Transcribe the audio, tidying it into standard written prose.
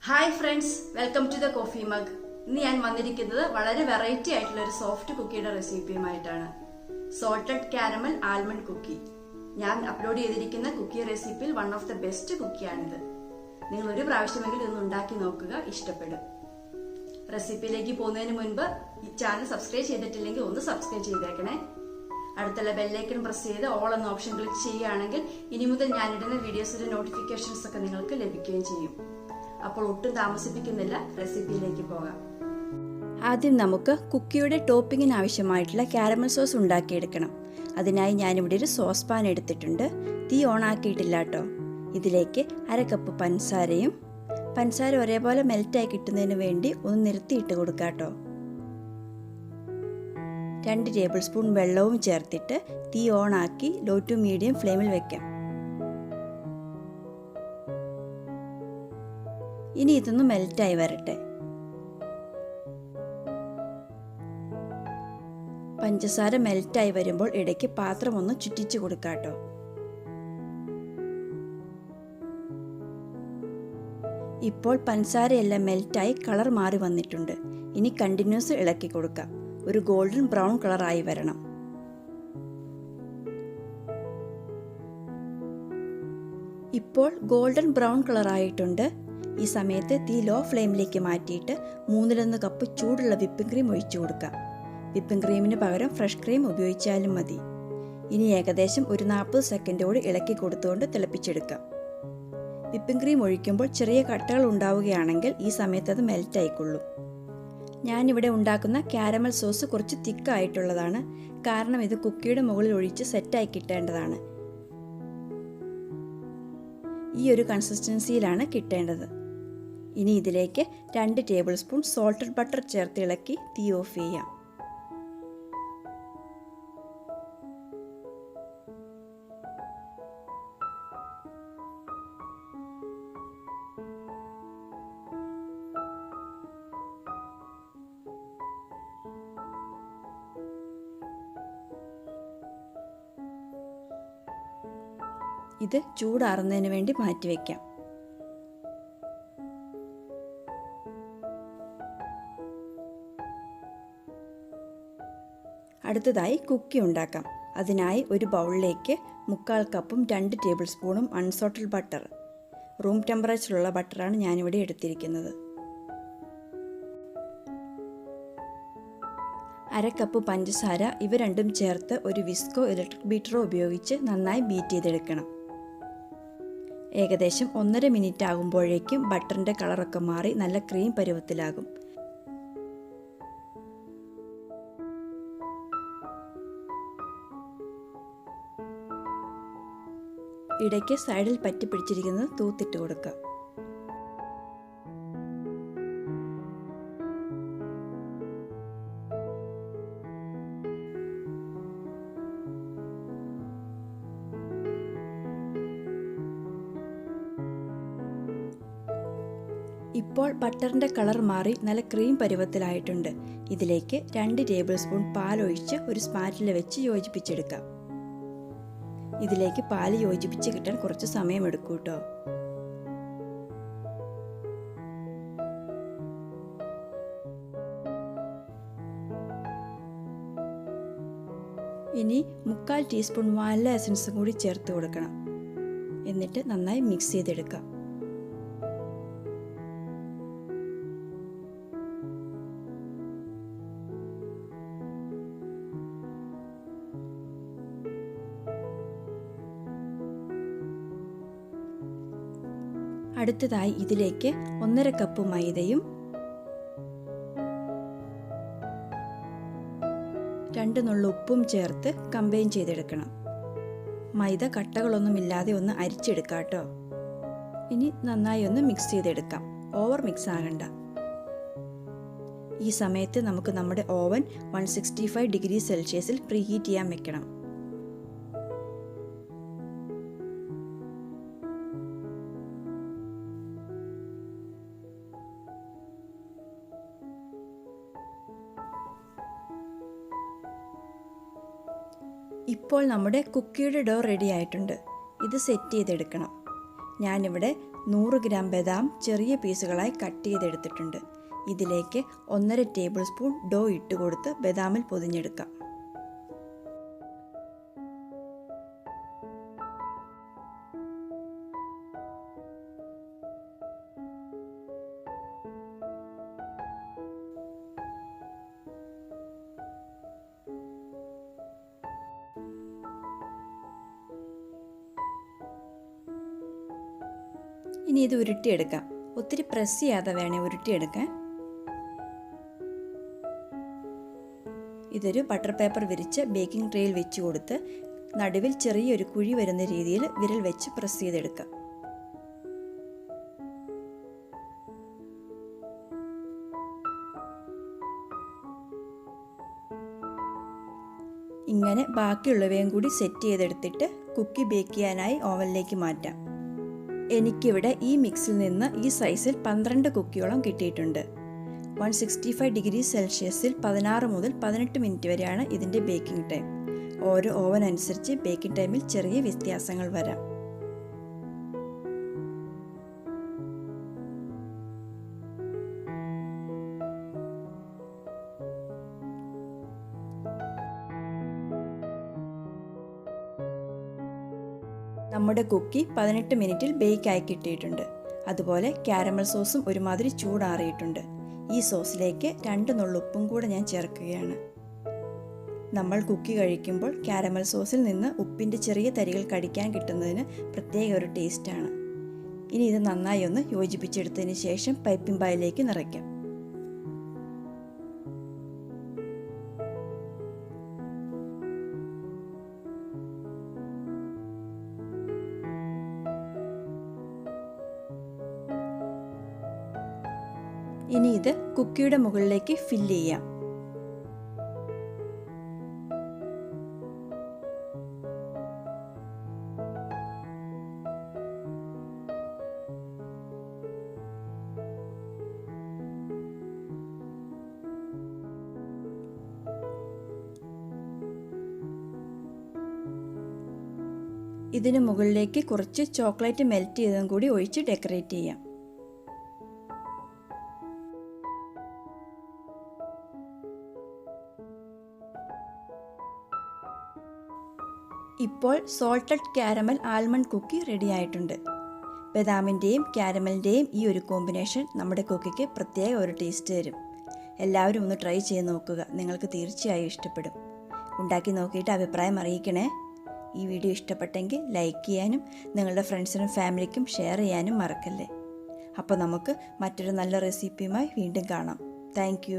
Hi friends, welcome to the coffee mug. ഇന്ന് ഞാൻ വന്നിരിക്കുന്നത് വളരെ വെറൈറ്റി ആയിട്ടുള്ള ഒരു സോഫ്റ്റ് കുക്കിയുടെ റെസിപ്പിയുമായിട്ടാണ്. Salted caramel almond cookie. ഞാൻ അപ്ലോഡ് ചെയ്തിരിക്കുന്ന കുക്കി റെസിപ്പിയിൽ വൺ ഓഫ് ദ ബെസ്റ്റ് കുക്കിയാണിത്. നിങ്ങൾ ഒരു പ്രാവശ്യമെങ്കിലും ഇതൊന്ന് ഉണ്ടാക്കി നോക്കുക, ഇഷ്ടപ്പെടും. റെസിപ്പിയിലേക്ക് പോകുന്നതിന് മുൻപ് ഈ ചാനൽ സബ്സ്ക്രൈബ് ചെയ്തിട്ടില്ലെങ്കിൽ ഒന്ന് സബ്സ്ക്രൈബ് ചെയ്തേക്കണേ. അടുത്തുള്ള ബെല്ലൈക്കൺ പ്രസ് ചെയ്ത് ഓൾ എന്ന ഓപ്ഷൻ ക്ലിക്ക് ചെയ്യുകയാണെങ്കിൽ ഇനി മുതൽ ഞാനിടുന്ന വീഡിയോസിന്റെ നോട്ടിഫിക്കേഷൻസ് ഒക്കെ നിങ്ങൾക്ക് ലഭിക്കുകയും ചെയ്യും. അപ്പോൾ ഒട്ടും താമസിപ്പിക്കുന്നില്ല, റെസിപ്പിയിലേക്ക് പോകാം. ആദ്യം നമുക്ക് കുക്കിയുടെ ടോപ്പിങ്ങിന് ആവശ്യമായിട്ടുള്ള കാരമൽ സോസ് ഉണ്ടാക്കിയെടുക്കണം. അതിനായി ഞാനിവിടെ ഒരു സോസ് പാൻ എടുത്തിട്ടുണ്ട്. തീ ഓൺ ആക്കിയിട്ടില്ല കേട്ടോ. ഇതിലേക്ക് 1/2 കപ്പ് പഞ്ചസാര ഒരേപോലെ മെൽറ്റായി കിട്ടുന്നതിന് വേണ്ടി ഒന്ന് നിരത്തിയിട്ട് കൊടുക്കാം കേട്ടോ. 2 ടേബിൾ സ്പൂൺ വെള്ളവും ചേർത്തിട്ട് തീ ഓൺ ആക്കി ലോ ടു മീഡിയം ഫ്ലെയിമിൽ വെക്കാം. ഇനി ഇതൊന്ന് മെൽറ്റായി വരട്ടെ. പഞ്ചസാര മെൽറ്റായി വരുമ്പോൾ ഇടയ്ക്ക് പാത്രം ഒന്ന് ചുറ്റിച്ചു കൊടുക്കാട്ടോ. ഇപ്പോൾ പഞ്ചസാരയെല്ലാം മെൽറ്റായി കളർ മാറി വന്നിട്ടുണ്ട്. ഇനി കണ്ടിന്യൂസ് ഇളക്കി കൊടുക്കാം. ഒരു ഗോൾഡൻ ബ്രൗൺ കളറായി വരണം. ഇപ്പോൾ ഗോൾഡൻ ബ്രൗൺ കളറായിട്ടുണ്ട്. ഈ സമയത്ത് തീ ലോ ഫ്ലെയിമിലേക്ക് മാറ്റിയിട്ട് 3-1 കപ്പ് ചൂടുള്ള വിപ്പിംഗ് ക്രീം ഒഴിച്ചു കൊടുക്കാം. വിപ്പിംഗ് ക്രീമിന് പകരം ഫ്രഷ് ക്രീം ഉപയോഗിച്ചാലും മതി. ഇനി ഏകദേശം ഒരു 40 സെക്കൻഡോട് ഇളക്കി കൊടുത്തുകൊണ്ട് തിളപ്പിച്ചെടുക്കാം. വിപ്പിംഗ് ക്രീം ഒഴിക്കുമ്പോൾ ചെറിയ കട്ടകൾ ഉണ്ടാവുകയാണെങ്കിൽ ഈ സമയത്ത് അത് മെൽറ്റ് ആയിക്കൊള്ളും. ഞാനിവിടെ ഉണ്ടാക്കുന്ന കാരമൽ സോസ് കുറച്ച് തിക്കായിട്ടുള്ളതാണ്. കാരണം ഇത് കുക്കിയുടെ മുകളിൽ ഒഴിച്ച് സെറ്റായി കിട്ടേണ്ടതാണ്. ഈ ഒരു കൺസിസ്റ്റൻസിയിലാണ് കിട്ടേണ്ടത്. ഇനി ഇതിലേക്ക് 2 ടേബിൾ സ്പൂൺ സോൾട്ടഡ് ബട്ടർ ചേർത്ത് ഇളക്കി തീ ഓഫ് ചെയ്യാം. ഇത് ചൂടാറുന്നതിന് വേണ്ടി മാറ്റിവെക്കാം. അടുത്തതായി കുക്കി ഉണ്ടാക്കാം. അതിനായി ഒരു ബൗളിലേക്ക് 3/4 കപ്പും 2 ടേബിൾ സ്പൂണും അൺസോൾട്ടഡ് ബട്ടർ, റൂം ടെമ്പറേച്ചറിലുള്ള ബട്ടറാണ് ഞാനിവിടെ എടുത്തിരിക്കുന്നത്, 1/2 കപ്പ് പഞ്ചസാര, ഇവ രണ്ടും ചേർത്ത് ഒരു വിസ്കോ ഇലക്ട്രിക് ബീറ്ററോ ഉപയോഗിച്ച് നന്നായി ബീറ്റ് ചെയ്തെടുക്കണം. ഏകദേശം 1.5 മിനിറ്റ് ആകുമ്പോഴേക്കും ബട്ടറിൻ്റെ കളറൊക്കെ മാറി നല്ല ക്രീം പരുവത്തിലാകും. ഇടയ്ക്ക് സൈഡിൽ പറ്റി പിടിച്ചിരിക്കുന്നത് തൂത്തിട്ട് കൊടുക്കുക. ഇപ്പോൾ ബട്ടറിൻ്റെ കളർ മാറി നല്ല ക്രീം പരുവത്തിലായിട്ടുണ്ട്. ഇതിലേക്ക് 2 ടേബിൾ സ്പൂൺ പാലൊഴിച്ച് ഒരു സ്പാറ്റില വെച്ച് യോജിപ്പിച്ചെടുക്കാം. ഇതിലേക്ക് പാല് യോജിപ്പിച്ച് കിട്ടാൻ കുറച്ച് സമയമെടുക്കും കേട്ടോ. ഇനി 3/4 ടീസ്പൂൺ വാനില എസൻസും കൂടി ചേർത്ത് കൊടുക്കണം. എന്നിട്ട് നന്നായി മിക്സ് ചെയ്തെടുക്കാം. അടുത്തതായി ഇതിലേക്ക് 1/2 കപ്പ് മൈദയും 2 നുള്ളു ഉപ്പും ചേർത്ത് കമ്പൈൻ ചെയ്തെടുക്കണം. മൈദ കട്ടകളൊന്നുമില്ലാതെ ഒന്ന് അരിച്ചെടുക്കാം കേട്ടോ. ഇനി നന്നായി ഒന്ന് മിക്സ് ചെയ്തെടുക്കാം. ഓവർ മിക്സ് ആകണ്ട. ഈ സമയത്ത് നമുക്ക് നമ്മുടെ ഓവൻ 165 ഡിഗ്രി സെൽഷ്യസിൽ പ്രീഹീറ്റ് ചെയ്യാൻ വെക്കണം. ഇപ്പോൾ നമ്മുടെ കുക്കിയുടെ ഡോ റെഡി ആയിട്ടുണ്ട്. ഇത് സെറ്റ് ചെയ്തെടുക്കണം. ഞാനിവിടെ 100 ഗ്രാം ബദാം ചെറിയ പീസുകളായി കട്ട് ചെയ്തെടുത്തിട്ടുണ്ട്. ഇതിലേക്ക് 1.5 ടേബിൾ സ്പൂൺ ഡോ ഇട്ട് കൊടുത്ത് ബദാമിൽ പൊതിഞ്ഞെടുക്കാം. ഇനി ഇത് ഉരുട്ടിയെടുക്കാം. ഒത്തിരി പ്രസ് ചെയ്യാതെ വേണേ ഉരുട്ടിയെടുക്കാൻ. ഇതൊരു ബട്ടർ പേപ്പർ വിരിച്ച് ബേക്കിംഗ് ട്രേയിൽ വെച്ച് കൊടുത്ത് നടുവിൽ ചെറിയൊരു കുഴി വരുന്ന രീതിയിൽ വിരൽ വെച്ച് പ്രസ് ചെയ്തെടുക്കാം. ഇങ്ങനെ ബാക്കിയുള്ളവയും കൂടി സെറ്റ് ചെയ്തെടുത്തിട്ട് കുക്കി ബേക്ക് ചെയ്യാനായി ഓവനിലേക്ക് മാറ്റാം. എനിക്കിവിടെ ഈ മിക്സിൽ നിന്ന് ഈ സൈസിൽ 12 കുക്കിയോളം കിട്ടിയിട്ടുണ്ട്. 165 ഡിഗ്രി സെൽഷ്യസിൽ 16 മുതൽ 18 മിനിറ്റ് വരെയാണ് ഇതിൻ്റെ ബേക്കിംഗ് ടൈം. ഓരോ ഓവൻ അനുസരിച്ച് ബേക്കിംഗ് ടൈമിൽ ചെറിയ വ്യത്യാസങ്ങൾ വരാം. നമ്മുടെ കുക്കി 18 മിനിറ്റിൽ ബേക്കായി കിട്ടിയിട്ടുണ്ട്. അതുപോലെ കാരമൽ സോസും ഒരുമാതിരി ചൂടാറിയിട്ടുണ്ട്. ഈ സോസിലേക്ക് 2 നുള്ളു ഉപ്പും കൂടെ ഞാൻ ചേർക്കുകയാണ്. നമ്മൾ കുക്കി കഴിക്കുമ്പോൾ കാരമൽ സോസിൽ നിന്ന് ഉപ്പിൻ്റെ ചെറിയ തരികൾ കടിക്കാൻ കിട്ടുന്നതിന് പ്രത്യേക ഒരു ടേസ്റ്റാണ്. ഇനി ഇത് നന്നായി ഒന്ന് യോജിപ്പിച്ചെടുത്തതിന് ശേഷം പൈപ്പിംഗ് ബാഗിലേക്ക് നിറയ്ക്കാം. ഇനി ഇത് കുക്കിയുടെ മുകളിലേക്ക് ഫില്ല് ചെയ്യാം. ഇതിന് മുകളിലേക്ക് കുറച്ച് ചോക്ലേറ്റ് മെൽറ്റ് ചെയ്തതും കൂടി ഒഴിച്ച് ഡെക്കറേറ്റ് ചെയ്യാം. ഇപ്പോൾ salted caramel almond cookie ready ആയിട്ടുണ്ട്. ബദാമിൻ്റെയും കാരമലിൻ്റെയും ഈ ഒരു കോമ്പിനേഷൻ നമ്മുടെ കുക്കിക്ക് പ്രത്യേക ഒരു ടേസ്റ്റ് തരും. എല്ലാവരും ഒന്ന് ട്രൈ ചെയ്ത് നോക്കുക. നിങ്ങൾക്ക് തീർച്ചയായും ഇഷ്ടപ്പെടും. ഉണ്ടാക്കി നോക്കിയിട്ട് അഭിപ്രായം അറിയിക്കണേ. ഈ വീഡിയോ ഇഷ്ടപ്പെട്ടെങ്കിൽ ലൈക്ക് ചെയ്യാനും നിങ്ങളുടെ ഫ്രണ്ട്സിനും ഫാമിലിക്കും ഷെയർ ചെയ്യാനും മറക്കല്ലേ. അപ്പോൾ നമുക്ക് മറ്റൊരു നല്ല റെസിപ്പിയുമായി വീണ്ടും കാണാം. താങ്ക്